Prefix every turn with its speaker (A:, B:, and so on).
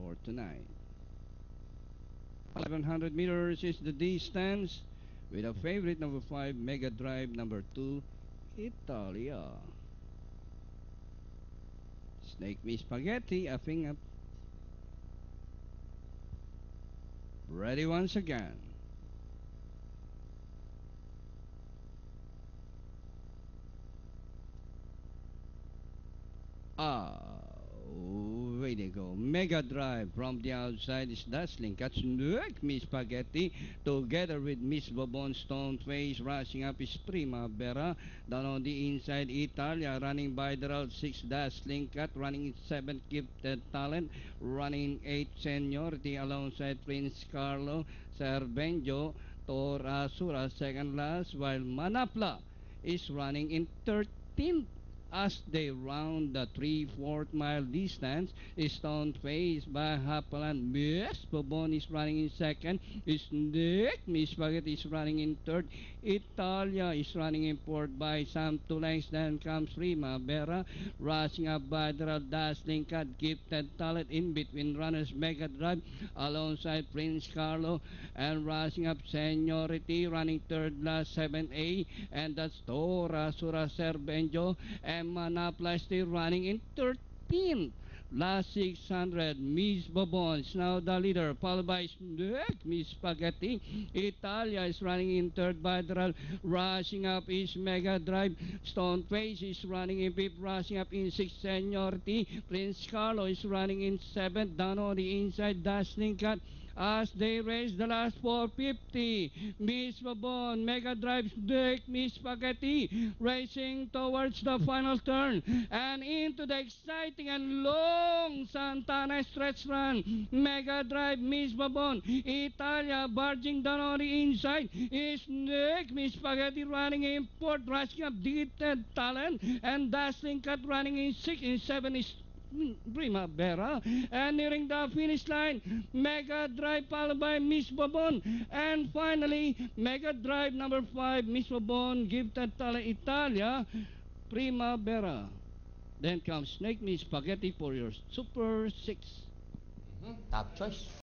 A: for tonight. 700 meters is the distance with a favorite number 5 Mega Drive number 2 Italia. Snake Me Spaghetti upping up. Ready once again. Way to go. Mega Drive from the outside is dazzling. Catch Snake Me Spaghetti together with Miss Bobon Stone Face rushing up is Primavera. Down on the inside, Italia running by the route 6 dazzling cut, running in 7 Gifted Talent, running 8 Seniority alongside Prince Carlo, Serbenjo, Tora Sura second last, while Manapla is running in 13th. As they round the 3/4 mile distance, Stone Face by Hapalan. Miss Bobon is running in second. Snake Miss Spaghetti is running in third. Italia is running in fourth by some 2 lengths. Then comes Primavera, rushing up by the dazzling cut. Gifted Talent in between runners. Mega Drive alongside Prince Carlo, and rushing up Seniority, running third last 7A, and that's Tora Sura Serbenjo, and Manapla still running in 13th. Last 600, Miss Bobon is now the leader, followed by Snake Miss Spaghetti. Italia is running in third by the rushing up is Mega Drive. Stone Face is running in fifth, rushing up in sixth, Seniority. Prince Carlo is running in seventh, down on the inside, Dazzling Cut. As they race the last 450, Miss Bobon, Mega Drive, Snake Miss Spaghetti racing towards the final turn and into the exciting and long Santana stretch run. Mega Drive, Miss Bobon, Italia barging down on the inside is Snake Miss Spaghetti running in fourth, rushing up Gifted Talent, and Dazzling Cut running in sixth. In seven is Primavera, and nearing the finish line, Mega Drive followed by Miss Bobon, and finally Mega Drive number 5, Miss Bobon, Gifted Talent, Italia, Primavera. Then comes Snake Me Spaghetti for your Super 6.
B: Top choice.